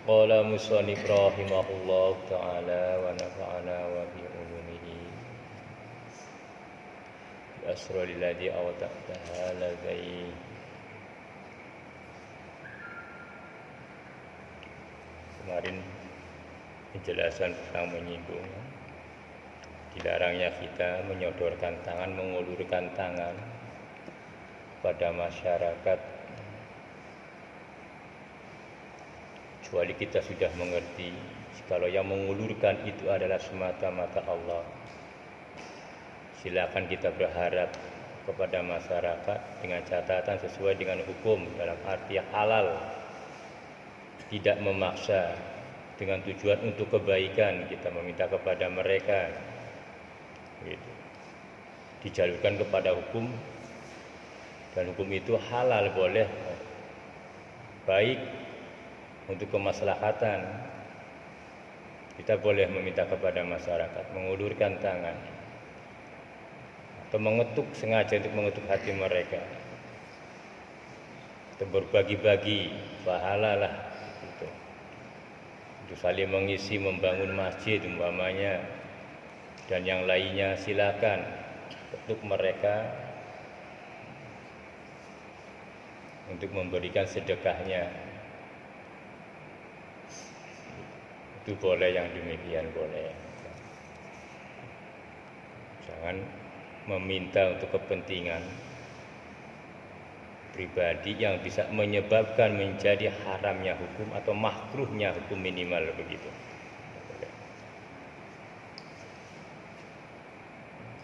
Qala musannif rahimahullah ta'ala wa nafa'ana wa bi ulumihi bi asraril ladzi awta'taha ladzi. Kemarin penjelasan tentang menyinggung dilarangnya kita menyodorkan tangan, mengulurkan tangan pada masyarakat kecuali kita sudah mengerti kalau yang mengulurkan itu adalah semata-mata Allah. Silakan kita berharap kepada masyarakat dengan catatan sesuai dengan hukum, dalam arti halal, tidak memaksa, dengan tujuan untuk kebaikan. Kita meminta kepada mereka gitu, dijalurkan kepada hukum, dan hukum itu halal, boleh, baik untuk kemaslahatan. Kita boleh meminta kepada masyarakat mengulurkan tangan atau mengetuk, sengaja untuk mengetuk hati mereka, atau berbagi-bagi pahala lah gitu. Untuk saling mengisi, membangun masjid umpamanya, dan yang lainnya silakan ketuk mereka untuk memberikan sedekahnya. Itu boleh, yang demikian boleh. Jangan meminta untuk kepentingan pribadi yang bisa menyebabkan menjadi haramnya hukum atau makruhnya hukum, minimal begitu.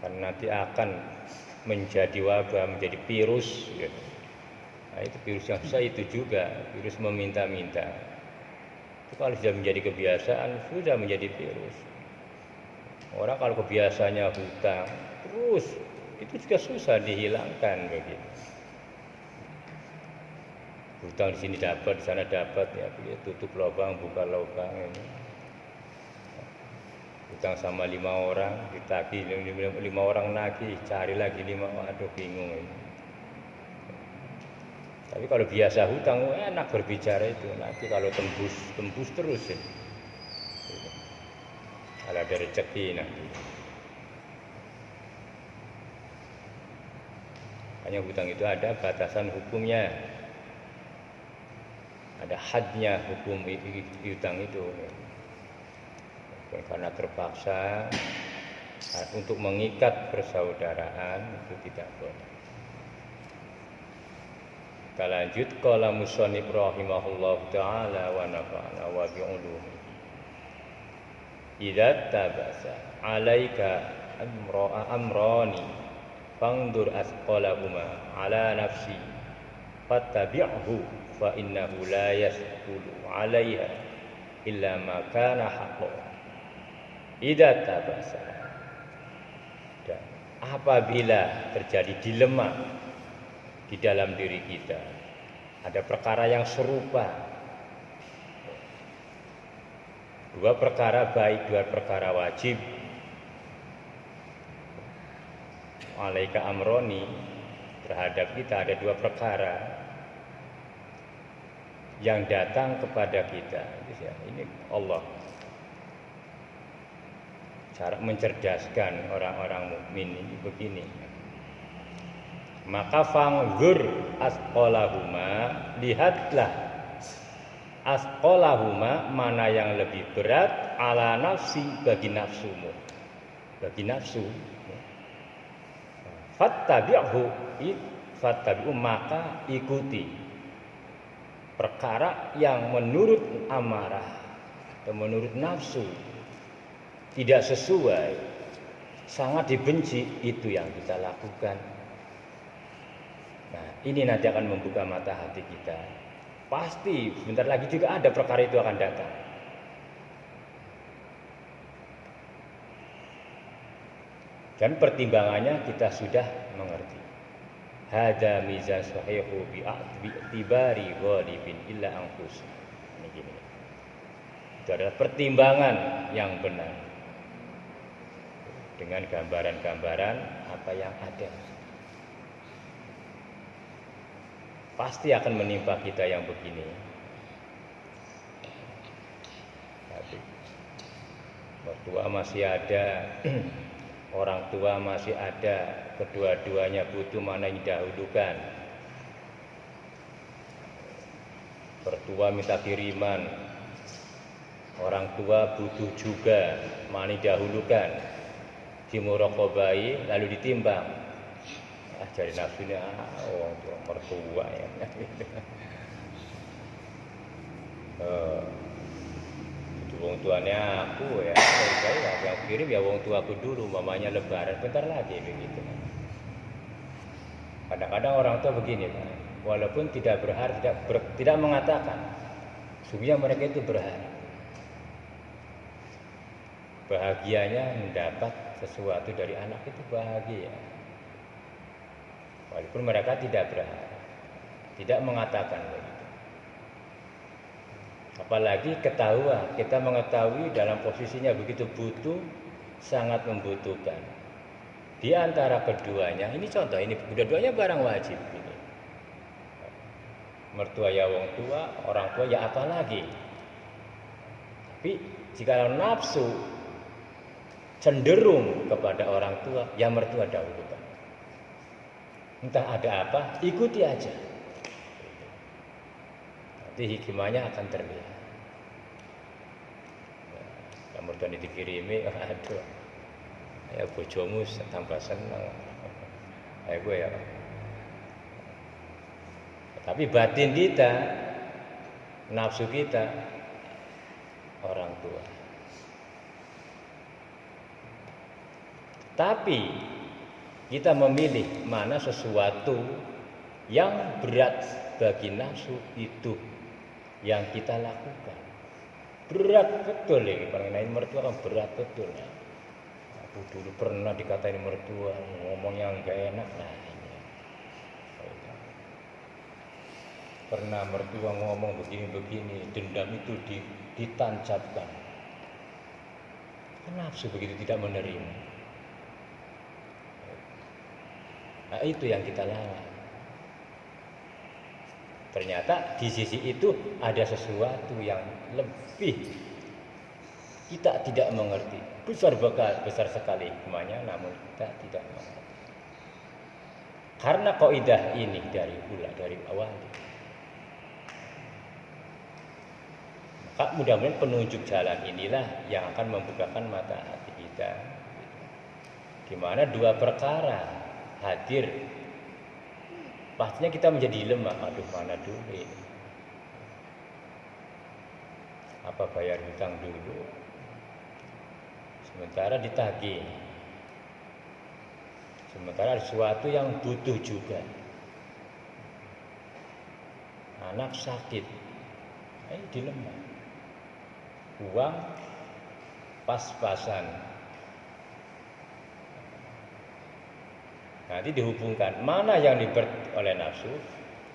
Karena nanti akan menjadi wabah, menjadi virus gitu. Nah, itu virus yang susah itu juga, virus meminta-minta. Itu kalau sudah menjadi kebiasaan, sudah menjadi virus. Orang kalau kebiasaannya hutang terus, itu juga susah dihilangkan begitu. Hutang di sini dapat, di sana dapat, ya tutup lubang, buka lubang ini. Hutang sama 5 orang, ditagih 5 orang nagih, cari lagi 5 orang, aduh bingung ini. Tapi kalau biasa hutang enak berbicara itu. Nanti kalau tembus terus ya. Kalau ada rezeki nanti. Hanya hutang itu ada batasan hukumnya, ada hadnya hukum hutang itu. Karena terpaksa untuk mengikat persaudaraan itu tidak boleh. Kita lanjut. Qala musannif rahimahullah ta'ala wa nafa'ana wa bi ulumihi. Idza tabasa 'alaika amrani fangdur asqalahuma 'ala nafsi fattabi'hu fa innahu la yasqulu 'alaiha illa ma kana haqqan. Idza tabasa, dan apabila terjadi dilema di dalam diri kita, ada perkara yang serupa, dua perkara baik, dua perkara wajib. Alaika amroni, terhadap kita ada dua perkara yang datang kepada kita. Ini Allah cara mencerdaskan orang-orang mukmin ini begini. Maka fanggur asqalahuma, lihatlah asqalahuma, mana yang lebih berat, ala nafsi, bagi nafsumu, bagi nafsu. Fattabi'hu, maka ikuti perkara yang menurut amarah atau menurut nafsu tidak sesuai, sangat dibenci, itu yang kita lakukan. Nah, ini nanti akan membuka mata hati kita. Pasti sebentar lagi juga ada perkara itu akan datang. Dan pertimbangannya kita sudah mengerti. Hadza mizan sahihu bi i'tibari ghalibin illa anfus. Ini gini. Itu adalah pertimbangan yang benar dengan gambaran-gambaran apa yang ada. Pasti akan menimpa kita yang begini. tua masih ada, orang tua masih ada, kedua-duanya butuh, mana yang didahulukan? Bertua minta kiriman, orang tua butuh juga, mana yang didahulukan? Dimuraqabai lalu ditimbang. Jadi nafsunya orang tua mertua ya. Itu wong tuanya aku ya, saya yang kirim ya wong tuaku dulu, mamanya lebaran bentar lagi begitu. Kadang-kadang orang tua begini Pak, walaupun tidak berharap, tidak mengatakan, sungguhnya mereka itu berharap. Bahagianya mendapat sesuatu dari anak itu bahagia. Walaupun mereka tidak berharap, tidak mengatakan begitu. Apalagi ketahuan, kita mengetahui dalam posisinya begitu butuh, sangat membutuhkan. Di antara keduanya, ini contoh, ini kedua-duanya barang wajib. Ini. Mertua ya wong tua, orang tua ya apalagi. Tapi jika nafsu cenderung kepada orang tua, ya mertua dahulu. Entah ada apa, ikuti aja. Nanti hikmahnya akan terlihat. Kamu tadi dikirimi, aduh, ya bojomu tambah senang. Gue ya. Tapi batin kita, nafsu kita, orang tua. Tapi kita memilih mana sesuatu yang berat bagi nafsu itu yang kita lakukan. Berat betul ini, paling mertua kan berat betul. Aku dulu pernah dikatain mertua ngomong yang gak enak. Nah ini. Pernah mertua ngomong begini-begini, dendam itu ditancapkan. Nafsu begitu tidak menerima. Nah itu yang kita lawan. Ternyata di sisi itu ada sesuatu yang lebih kita tidak mengerti. Besar sekali hikmahnya, namun kita tidak mengerti. Karena kaidah ini dari awal. Maka mudah-mudahan penunjuk jalan inilah yang akan membukakan mata hati kita. Di mana dua perkara hadir, pastinya kita menjadi lemah. Aduh, mana dulu ini? Apa bayar hutang dulu? Sementara ditagih. Sementara sesuatu yang butuh juga. Anak sakit, dilema. Uang pas-pasan. Nanti dihubungkan mana yang diberi oleh nafsu,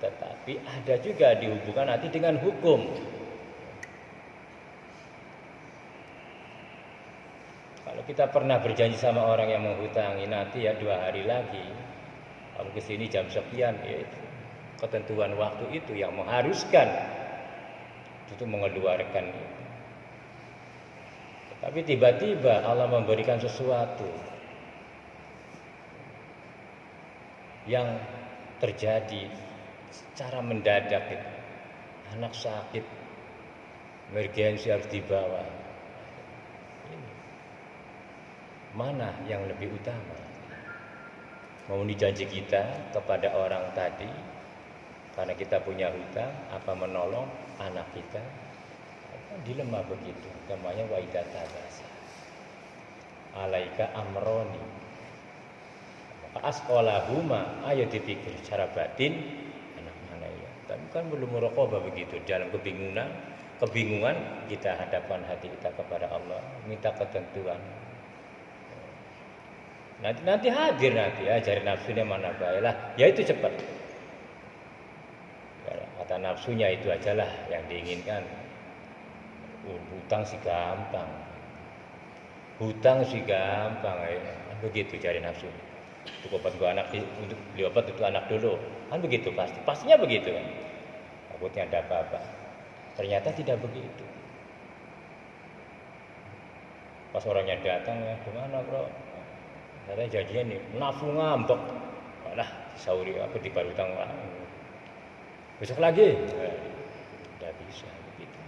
tetapi ada juga dihubungkan nanti dengan hukum. Kalau kita pernah berjanji sama orang yang menghutangi, nanti ya 2 hari lagi, kamu kesini jam sekian, yaitu ketentuan waktu itu yang mengharuskan itu mengeluarkan itu. Tapi tiba-tiba Allah memberikan sesuatu yang terjadi secara mendadak itu. Anak sakit, emergensi harus dibawa. Mana yang lebih utama? Memenuhi janji kita kepada orang tadi karena kita punya hutang, apa menolong anak kita? Dilema begitu, namanya waidah tabasa. Alaika amroni. Asqalahuma, ayo dipikir secara batin anak mana ya. Tapi kan belum muraqabah begitu, dalam kebingungan kita hadapkan hati kita kepada Allah, minta ketentuan. Nanti hadir nanti, ajarin nafsunya mana baiklah, ya itu cepat. Kata nafsunya itu ajalah yang diinginkan. Hutang sih gampang, begitu cari nafsu. Untuk obat gua anak, untuk beli obat itu anak dulu, kan begitu pastinya begitu kan. Takutnya ada apa-apa. Ternyata tidak begitu. Pas orangnya datang, ya gimana bro? Katanya jadinya nih, nafsu ngambek. Malah sauri aku di baru utang besok lagi. Tidak bisa begitu.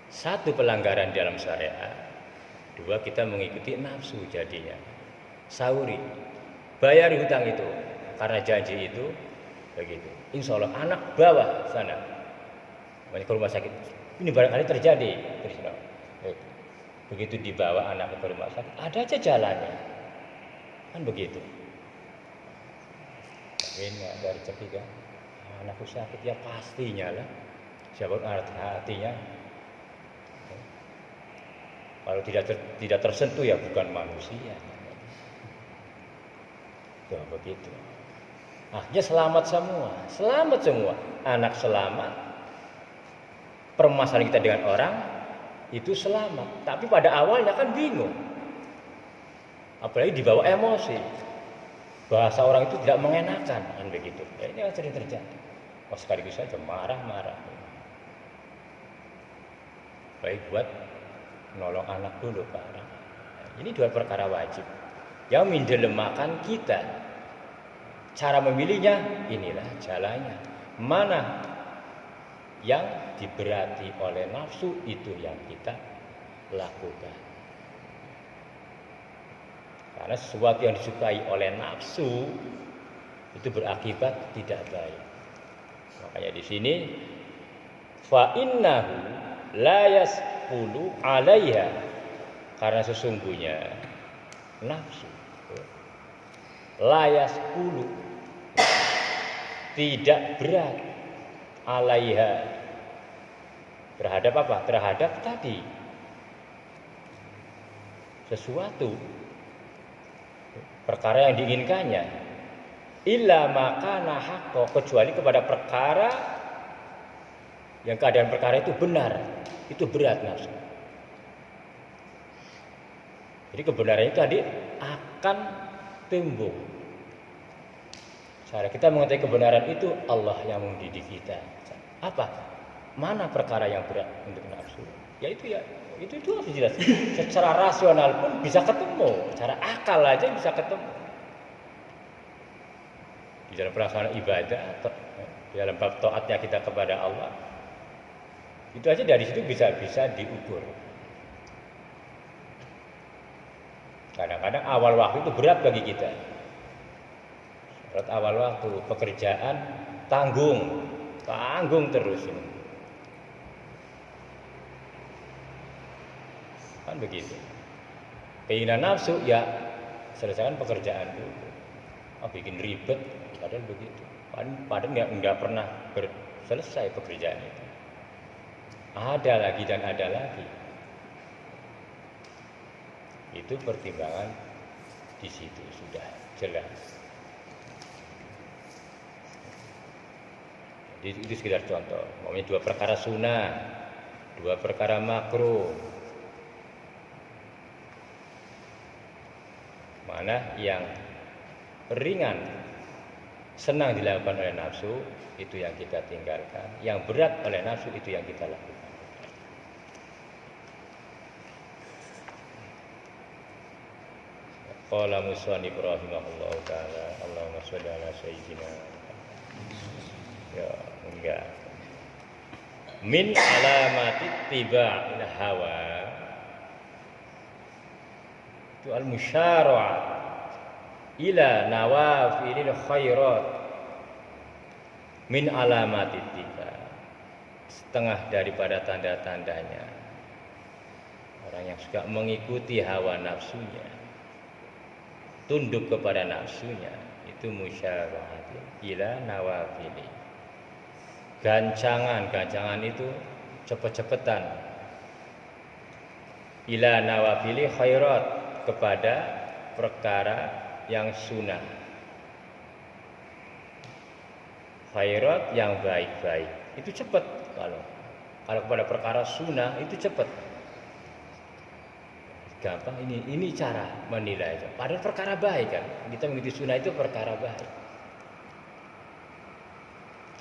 Satu pelanggaran dalam syariat. Dua, kita mengikuti nafsu jadinya. Sauri, bayar hutang itu karena janji itu begitu. Insya Allah anak bawa sana, ke rumah sakit. Ini barangkali terjadi. Begitu dibawa anak ke rumah sakit, ada aja jalannya, kan begitu. Ini ada rezeki kan? Anakku sakit ya pastinya lah. Siapa hatinya. Kalau tidak tersentuh ya bukan manusia. Ya begitu. Akhirnya selamat semua. Anak selamat. Permasalahan kita dengan orang itu selamat. Tapi pada awalnya kan bingung. Apalagi dibawa emosi. Bahasa orang itu tidak mengenakan, kan begitu. Ya, ini sering terjadi. Sekaligus saja marah-marah. Baik buat menolong anak dulu Pak. Ini dua perkara wajib. Yang menjelemakan kita. Cara memilihnya inilah jalannya. Mana yang diberati oleh nafsu itu yang kita lakukan. Karena sesuatu yang disukai oleh nafsu itu berakibat tidak baik. Makanya di sini fa innahu la yasqulu 'alaiha, karena sesungguhnya nafsu la yasqulu tidak berat 'alaiha terhadap apa? Terhadap tadi sesuatu perkara yang diinginkannya, illa makana haqqo, kecuali kepada perkara yang keadaan perkara itu benar, itu berat nafsu. Jadi kebenaran itu tadi akan tumbuh. Cara kita mengetahui kebenaran itu Allah yang mendidik kita. Apa? Mana perkara yang berat untuk nafsu? Itu harus jelas. Secara rasional pun bisa ketemu, secara akal aja bisa ketemu. Di dalam pelaksanaan ibadah, di dalam bab taatnya kita kepada Allah, itu aja dari situ bisa diukur. Kadang-kadang awal waktu itu berat bagi kita. Berat awal waktu, pekerjaan tanggung terus ini. Kan begitu. Keinginan nafsu ya selesaikan pekerjaan dulu. Bikin ribet, padahal begitu. Padahal nggak pernah selesai pekerjaan itu. Ada lagi dan ada lagi. Itu pertimbangan di situ sudah jelas. Jadi itu sekedar contoh. Maksudnya dua perkara sunnah, dua perkara makruh. Mana yang ringan, senang dilakukan oleh nafsu, itu yang kita tinggalkan. Yang berat oleh nafsu, itu yang kita lakukan. Qala musannif rahimahullahu ta'ala, Allahumma sholli ala sayyidina. Ya, enggak. Min alamati tiba'il hawa, itu al-musyara'ah ila nawafilil khairat min alamati tiba, setengah daripada tanda-tandanya orang yang suka mengikuti hawa nafsunya, tunduk kepada nafsunya, itu musyara'ah ila nawafili, gancangan itu cepet-cepetan, ila nawafili khairat, kepada perkara yang sunnah, khairat yang baik-baik, itu cepat. Kalau kepada perkara sunnah itu cepat, gampang. Ini cara menilai. Padahal perkara baik kan, kita mengikuti sunnah itu perkara baik.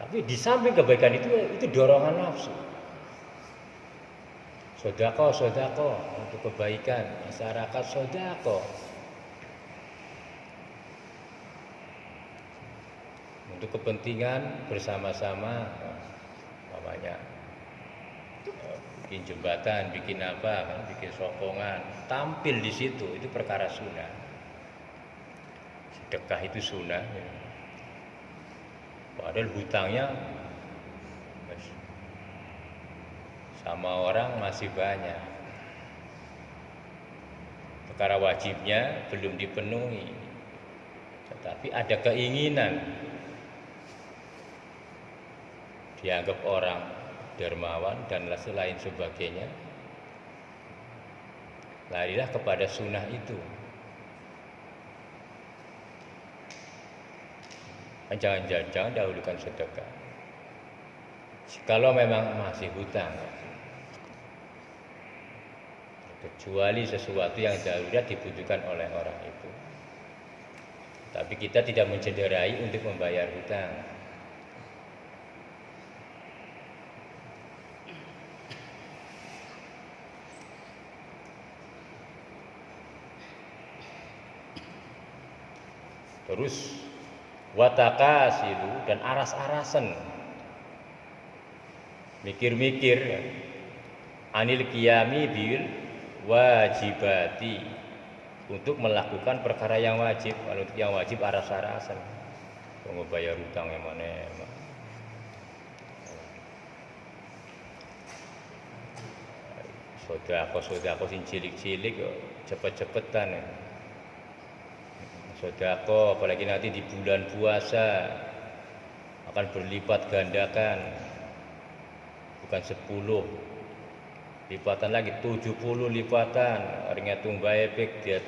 Tapi di samping kebaikan itu dorongan nafsu. sodako untuk kebaikan masyarakat, sodako untuk kepentingan bersama-sama, namanya bikin jembatan, bikin apa, kan, bikin sokongan, tampil di situ, itu perkara sunnah. Sedekah itu sunnah. Ya. Padahal hutangnya sama orang masih banyak. Perkara wajibnya belum dipenuhi, tetapi ada keinginan dianggap orang dermawan dan lain sebagainya, larilah kepada sunnah itu. Jangan dahulukan sedekah. Kalau memang masih hutang, kecuali sesuatu yang darurat dibutuhkan oleh orang itu. Tapi kita tidak mencederai untuk membayar hutang. Terus watakasilu dan aras-arasan, mikir-mikir anil qiyami bil wajibati, untuk melakukan perkara yang wajib. Kalau untuk yang wajib aras-arasan, mau bayar hutang yang mana emang. Sodako sing cilik-cilik cepet-cepetan. Sodako apalagi nanti di bulan puasa akan berlipat gandakan, bukan 10 lipatan lagi, 70 lipatan. Artinya tumbai pek dia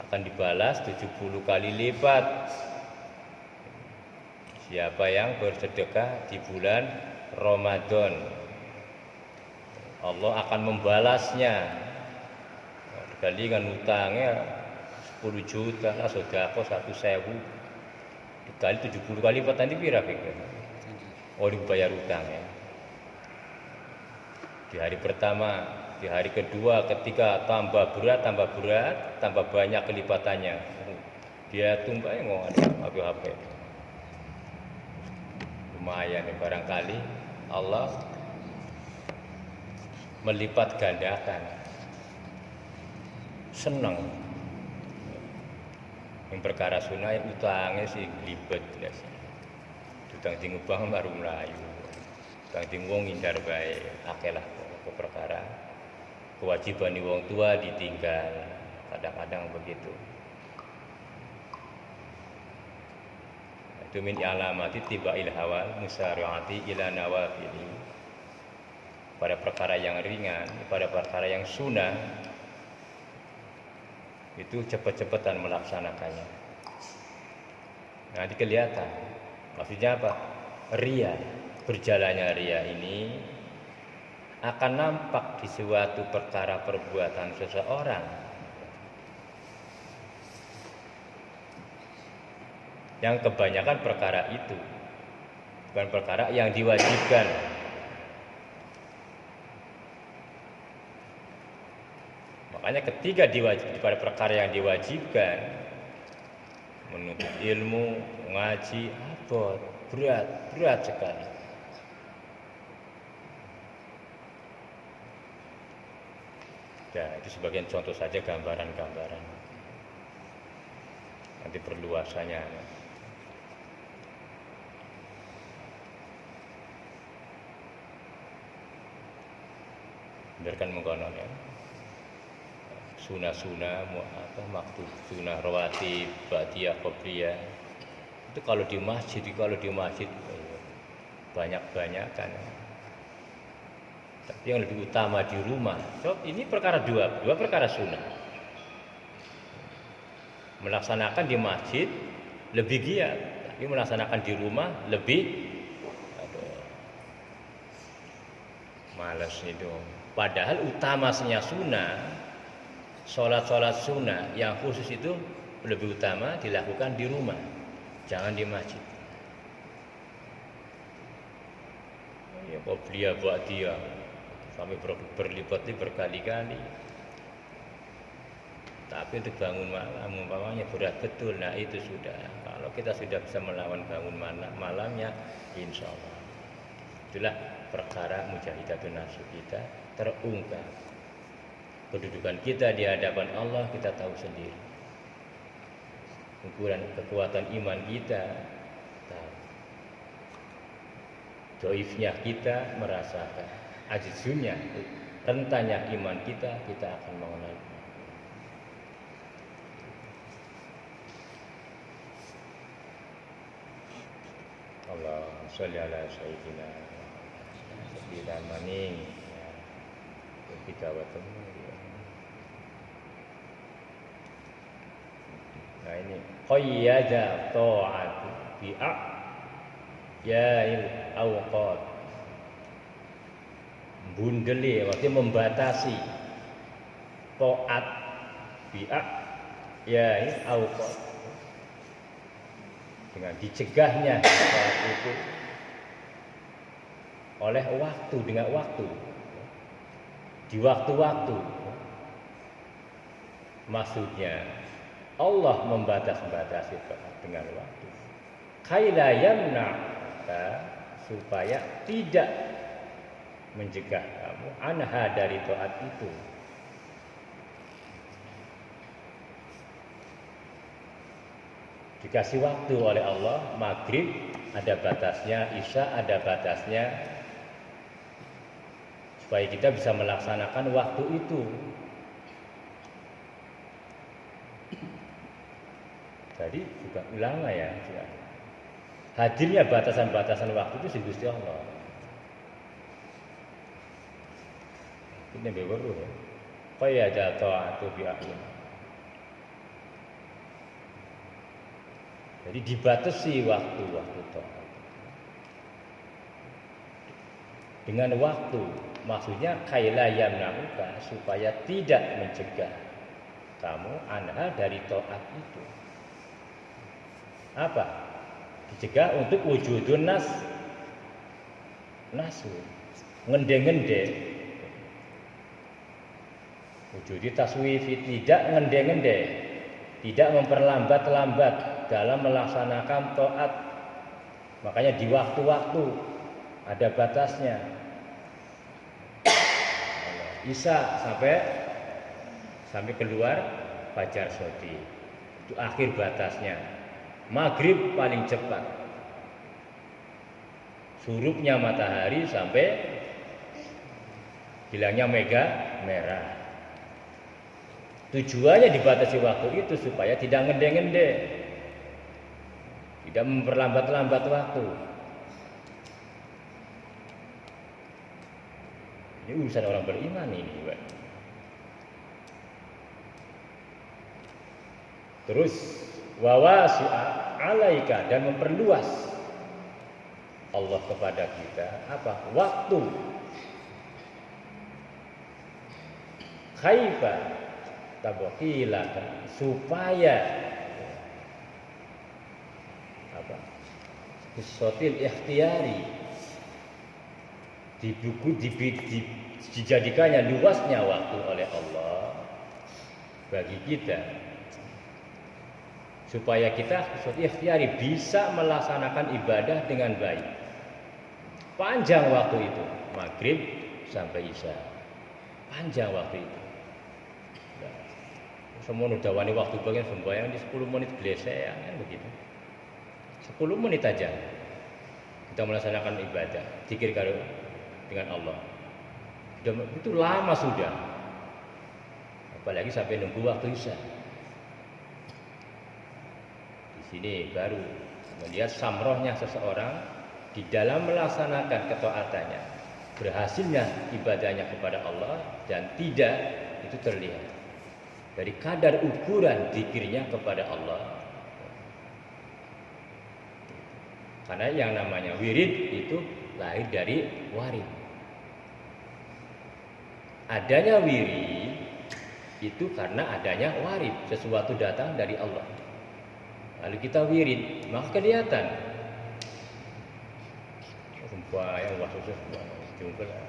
akan dibalas 70 kali lipat. Siapa yang bersedekah di bulan Ramadan, Allah akan membalasnya. Kali kan utangnya 10 juta, sodako 1.000 dikali 70 kali lipat, nanti pira pikir? Oh, dibayar utang ya. Di hari pertama, di hari kedua, ketika tambah berat, tambah banyak kelipatannya. Dia tumpai ngomong HP. Lumayan ya, barangkali Allah melipat gandakan. Senang. Yang perkara sunnah utangnya sih libet biasa. Utang di ngubah baru melayu. Utang di wong ngindar bae, akelah kok perkara. Kewajiban wong tua ditinggal. Kadang-kadang begitu. Itu min alamati tiba'il hawal musari'ati ila nawafili. Pada perkara yang ringan, pada perkara yang sunnah, itu cepat-cepatan melaksanakannya. Nanti kelihatan. Maksudnya apa? Ria, berjalannya ria ini akan nampak di suatu perkara perbuatan seseorang yang kebanyakan perkara itu bukan perkara yang diwajibkan. Makanya ketika pada perkara yang diwajibkan, menuntut ilmu, ngaji, abot, berat sekali. Ya, itu sebagian contoh saja gambaran-gambaran. Nanti perluasannya. Biarkan mengkonon ya. Sunah-sunah, maktub sunah rawatib, ba'diyah, qobliyah. Itu kalau di masjid banyak-banyakan. Tapi yang lebih utama di rumah. So, ini perkara dua perkara sunnah. Melaksanakan di masjid lebih giat, tapi melaksanakan di rumah lebih malas itu. Padahal utamanya sunnah. Sholat sunnah yang khusus itu lebih utama dilakukan di rumah, jangan di masjid. Ya, qobliyah ba'diyah sampai berlipat-lipat berkali-kali. Tapi untuk bangun malam umpamanya berat betul, nah itu sudah. Kalau kita sudah bisa melawan bangun malamnya, insya Allah itulah perkara mujahidatun nafsu kita terungkap. Kedudukan kita di hadapan Allah kita tahu sendiri. Ukuran kekuatan iman kita tahu. Doifnya kita merasakan. Ajiznya, rentannya iman kita akan mengenal. Allah sholli ala sayyidina Sayyidina maning kita watemu. Nah ini qayyada ta'atu bi'a ya'il awqat, bundeli maksudnya membatasi ta'at bi'a ya'il awqat, dengan dicegahnya saat itu oleh waktu, dengan waktu, di waktu-waktu. Maksudnya Allah membatas-batasi dengan waktu. Kaila yamna, supaya tidak mencegah kamu anha dari taat itu. Dikasih waktu oleh Allah, maghrib ada batasnya, isya ada batasnya, supaya kita bisa melaksanakan waktu itu. Tadi juga ulama ya, hadirnya batasan-batasan waktu itu si Gusti Allah. Ini beberapa ya. Kaya jatuh atau biakin. Jadi dibatasi waktu-waktu taat. Dengan waktu, maksudnya kaila yamna'uka, supaya tidak mencegah kamu anha dari taat itu. Apa? Dicegah untuk wujudun nasu, ngende-ngende. Wujudi taswifi, tidak ngende-ngende, tidak memperlambat-lambat dalam melaksanakan taat. Makanya di waktu-waktu ada batasnya. Isya sampai keluar fajar shodi, itu akhir batasnya. Maghrib paling cepat, surupnya matahari sampai hilangnya merah. Tujuannya dibatasi waktu itu supaya tidak ngende-ngende, tidak memperlambat-lambat waktu. Ini urusan orang beriman ini, Pak. Terus wawasi'a alaika, dan memperluas Allah kepada kita apa? Waktu. Khaifa tabaqilaka, supaya apa? Bisotil ikhtiyari, dijadikannya luasnya waktu oleh Allah bagi kita, supaya kita ikhtiyari bisa melaksanakan ibadah dengan baik. Panjang waktu itu, maghrib sampai isya, panjang waktu itu. Nah, semua nudawani waktu bagian sembahyang di 10 menit gelesean kan begitu. 10 menit aja kita melaksanakan ibadah, zikir dengan Allah. Itu lama sudah. Apalagi sampai nunggu waktu isya. Sini baru melihat samrohnya seseorang di dalam melaksanakan ketaatannya, berhasilnya ibadahnya kepada Allah dan tidak, itu terlihat dari kadar ukuran zikirnya kepada Allah. Karena yang namanya wirid itu lahir dari warid. Adanya wirid itu karena adanya warid, sesuatu datang dari Allah. Lalu kita wirid, maka kelihatan. Sumpah yang wah susah, jumpa lah.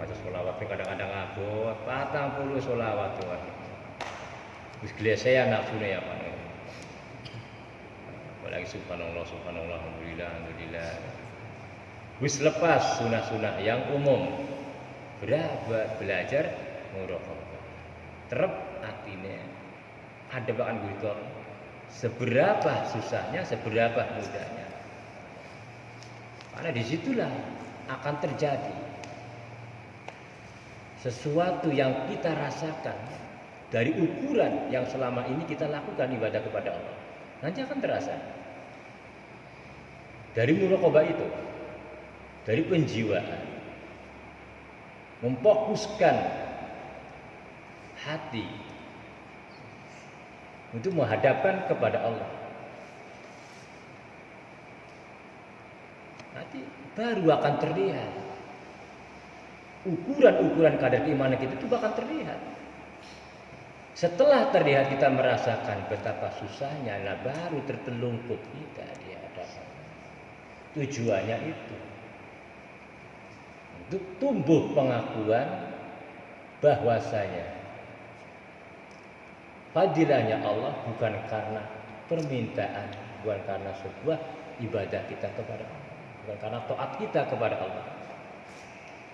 maca sholawat kadang-kadang abot 40 sholawat tuan. Wis glesean nafsune ya Pak. Apalagi subhanallah subhanallah alhamdulillah alhamdulillah. Wis lepas sunah-sunah yang umum. Belajar muraqabah. Terep atine ada bahkan gitu. Seberapa susahnya, seberapa mudahnya. Karena disitulah akan terjadi sesuatu yang kita rasakan dari ukuran yang selama ini kita lakukan ibadah kepada Allah. Nanti akan terasa. Dari muraqabah itu, dari penjiwaan, memfokuskan hati untuk menghadapkan kepada Allah. Nanti baru akan terlihat ukuran-ukuran kadar keimanan kita itu bakal terlihat. Setelah terlihat kita merasakan betapa susahnya, nah baru tertelungkup kita di hadapan. Tujuannya itu untuk tumbuh pengakuan bahwasanya fadilahnya Allah bukan karena permintaan, bukan karena sebuah ibadah kita kepada Allah, bukan karena taat kita kepada Allah.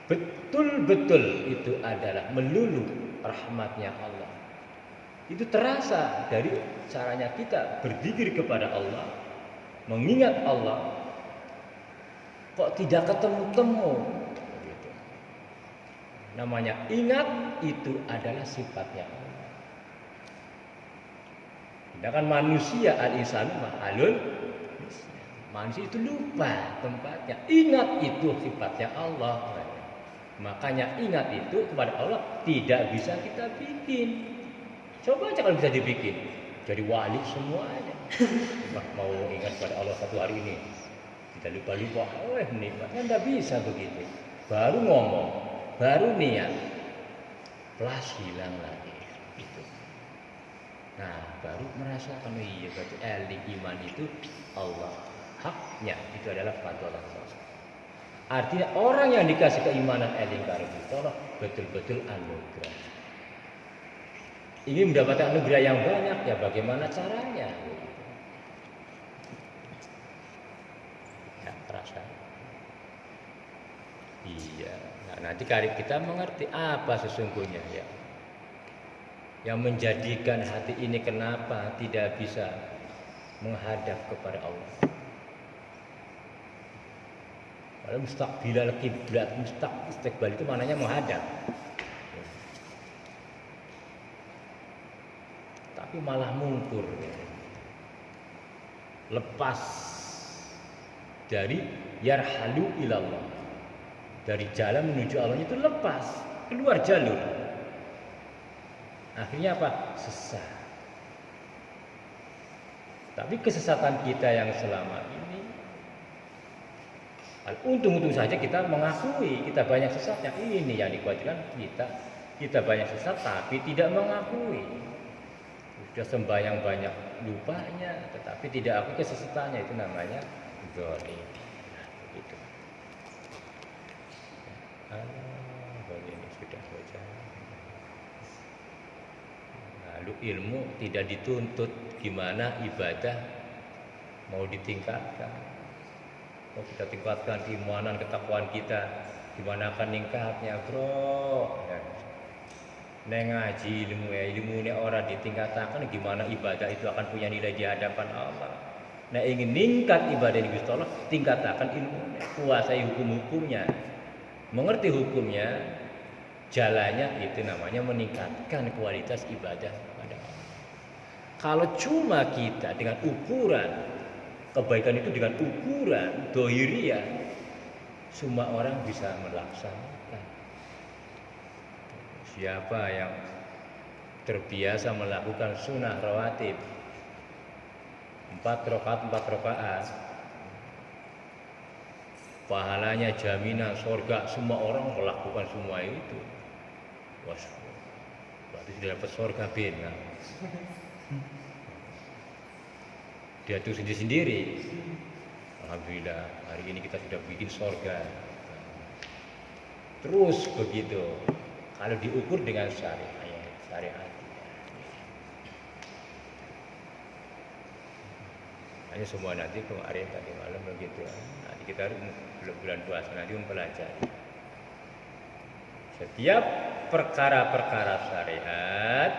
Betul-betul itu adalah melulu rahmatnya Allah. Itu terasa dari caranya kita berzikir kepada Allah, mengingat Allah. Kok tidak ketemu-temu? Gitu. Namanya ingat itu adalah sifatnya Allah. Sedangkan manusia al-insan ma'alun, manusia itu lupa tempatnya. Ingat itu sifatnya Allah. Makanya ingat itu kepada Allah tidak bisa kita bikin. Coba aja kalau bisa dibikin, jadi wali semuanya. Mau ingat kepada Allah satu hari ini, kita lupa-lupa, nikmatnya tidak bisa begitu. Baru ngomong, baru niat, plus hilang lagi. Gitu. Nah, baru merasakan iya berarti eling iman itu Allah haknya itu adalah fadlah Allah. Artinya orang yang dikasih keimanan eling karo Allah betul-betul anugerah. Ingin mendapatkan anugerah yang banyak, ya bagaimana caranya? Ya, terasa. Iya. Nah, nanti kita mengerti apa sesungguhnya ya. Yang menjadikan hati ini kenapa tidak bisa menghadap kepada Allah. Kalau mustaqbilal kiblat, istiqbal itu maknanya menghadap. Tapi malah mungkur, lepas dari yarhalu ilallah, dari jalan menuju Allah itu lepas, keluar jalur. Akhirnya apa? Sesat. Tapi kesesatan kita yang selama ini, untung-untung saja kita mengakui kita banyak sesatnya. Ini yang dikhawatirkan kita banyak sesat tapi tidak mengakui. Sudah sembahyang banyak lupanya, tetapi tidak akui kesesatannya, itu namanya zalim. Begitu. Ini sudah baca. Lalu ilmu tidak dituntut gimana ibadah mau ditingkatkan. Mau kita tingkatkan keimanan, ketakwaan kita, gimana akan meningkatnya, bro? Neng ngaji ilmu ini orang ditingkatkan, gimana ibadah itu akan punya nilai di hadapan Allah. Nah, ingin meningkat ibadah di Gusti Allah, tingkatkan ilmunya, kuasai hukum-hukumnya, mengerti hukumnya, jalannya itu namanya meningkatkan kualitas ibadah kepada Allah. Kalau cuma kita dengan ukuran kebaikan itu dengan ukuran dohiriyah, semua orang bisa melaksanakan. Siapa yang terbiasa melakukan sunnah rawatib 4 rakaat, pahalanya jaminan surga, semua orang melakukan semua itu. Wah, berarti sudah dapat surga benar. Dia tuh sendiri. Alhamdulillah hari ini kita sudah bikin surga. Terus begitu. Kalau diukur dengan syariat. Hanya semua nanti kemarin tadi malam begitu. Nanti kita bulan puasa nanti mempelajari setiap perkara-perkara syariat,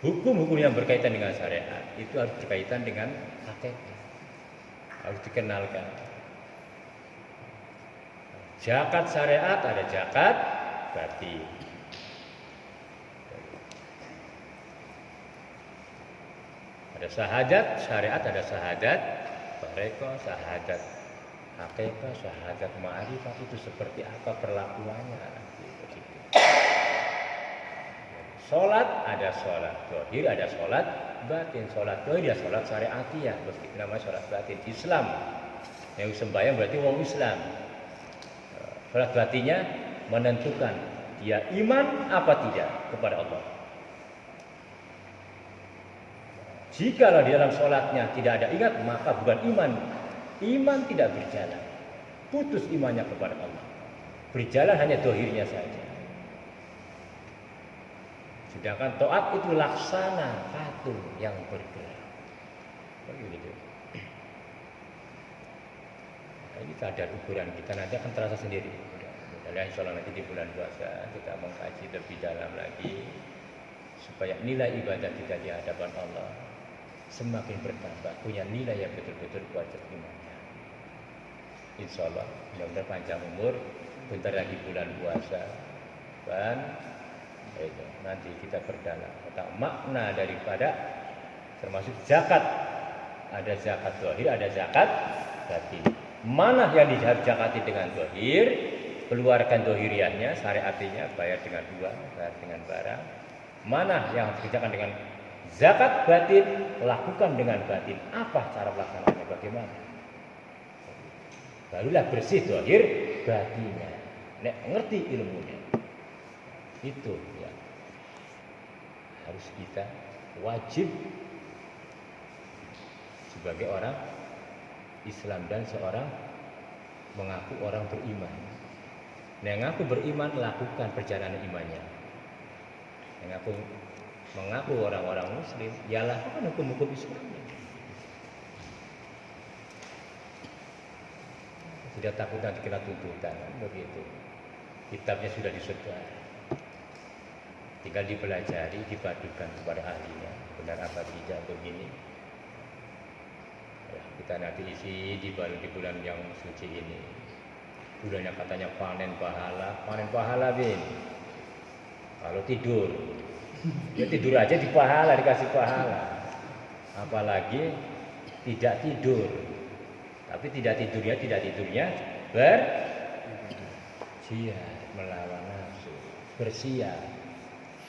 hukum-hukum yang berkaitan dengan syariat itu harus berkaitan dengan hakikat, harus dikenalkan. Zakat syariat ada zakat batin. Ada syahadat syariat, ada syahadat bareko, syahadat hakikat, syahadat ma'rifat. Itu seperti apa perlakuannya nanti begitu. Sholat ada sholat zahir, ada sholat batin. Sholat zahir ya sholat syariatiyah, begitu namanya sholat batin. Islam yang sembahyang berarti wong Islam. Sholat batinnya menentukan dia iman apa tidak kepada Allah. Jikalau di dalam sholatnya tidak ada ingat, maka bukan iman. Iman tidak berjalan. Putus imannya kepada Allah. Berjalan hanya dohirnya saja. Sedangkan taat itu laksana patung yang bergerak. Begitu. Nah, ini kadar ukuran kita nanti akan terasa sendiri. Mudah-mudahan insya Allah nanti di bulan puasa kita mengkaji lebih dalam lagi supaya nilai ibadah kita di hadapan Allah semakin bertambah, punya nilai yang betul-betul kuat imannya. Insya Allah, mudah-mudahan panjang umur, bentar lagi bulan puasa, dan itu nanti kita perdalam tentang makna daripada termasuk zakat. Ada zakat zahir, ada zakat batin. Mana yang dizakati dengan zahir, keluarkan zahiriahnya, syariatinya, bayar dengan uang, bayar dengan barang. Mana yang dikerjakan dengan zakat batin, lakukan dengan batin. Apa cara pelaksananya? Bagaimana? Barulah bersih zahir batinnya. Nek ngerti ilmunya. Itu ya. Harus kita wajib sebagai orang Islam dan seorang mengaku orang beriman. Yang ngaku beriman lakukan perjalanan imannya. Yang mengaku orang-orang muslim, ya lakukan hukum-hukum Islam. Tidak takut nanti kena tuntutan, begitu. Kitabnya sudah disebar. Tinggal dipelajari, dipadukan kepada ahlinya. Benar apa tidak begini. Ya, kita nanti isi di bulan yang suci ini. Bulan yang katanya panen pahala bin. Kalau tidur, ya tidur aja di pahala, dikasih pahala. Apalagi tidak tidur. Tapi tidak tidurnya berjihad melawan nafsu, bersiap.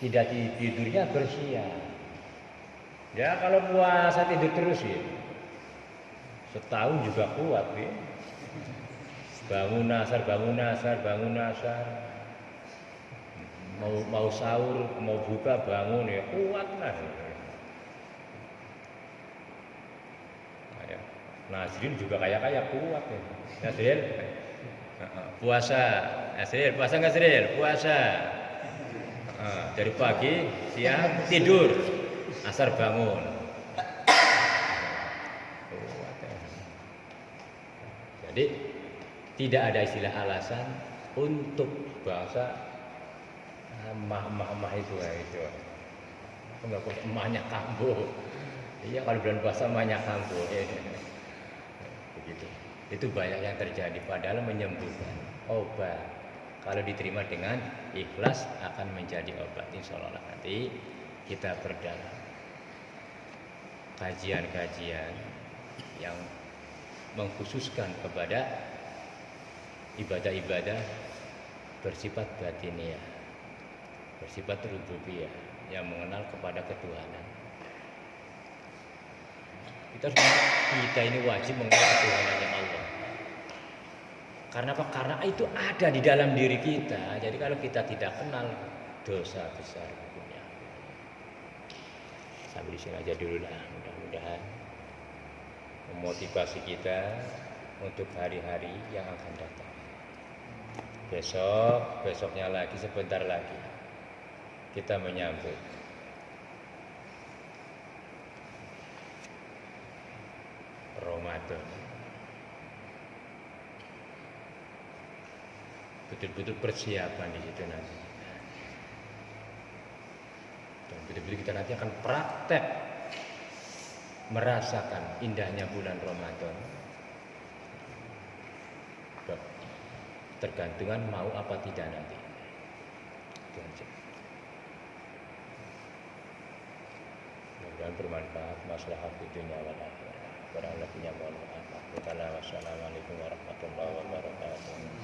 Tidak tidurnya bersiap. Ya kalau puasa tidur terus ya, setahun juga kuat ya. Bangun nasar. Mau sahur, mau buka bangun ya kuat lah. Nasrin juga kayak kuat ya. Nasrin puasa. Nasrin puasa nggak Nasrin? Puasa. Dari pagi, siang tidur, asar bangun. Kuat ya. Jadi tidak ada istilah alasan untuk bahasa emah itu. Enggak kok emahnya kambuh. Iya kalau bulan puasa emahnya kambuh. Begitu. Itu banyak yang terjadi padahal menyembuhkan obat. Kalau diterima dengan ikhlas akan menjadi obat. Insyaallah nanti kita perdalam kajian-kajian yang mengkhususkan kepada ibadah-ibadah bersifat batiniah, bersifat rububiyah yang mengenal kepada ketuhanan. Kita ini wajib mengenal ketuhanannya Allah. Karena apa? Karena itu ada di dalam diri kita. Jadi kalau kita tidak kenal, dosa besar hukumnya. Sampai di sini aja dulu lah. Mudah-mudahan memotivasi kita untuk hari-hari yang akan datang. Besoknya lagi, sebentar lagi kita menyambut Ramadan. Betul-betul persiapan di situ nanti. Dan betul-betul kita nanti akan praktek merasakan indahnya bulan Ramadan. Tergantungan mau apa tidak nanti. Itu aja. Mudah-mudahan bermanfaat, maslahat di dunia wal akhirah. Kurang lebihnya mohon maaf. Wassalamualaikum warahmatullahi wabarakatuh.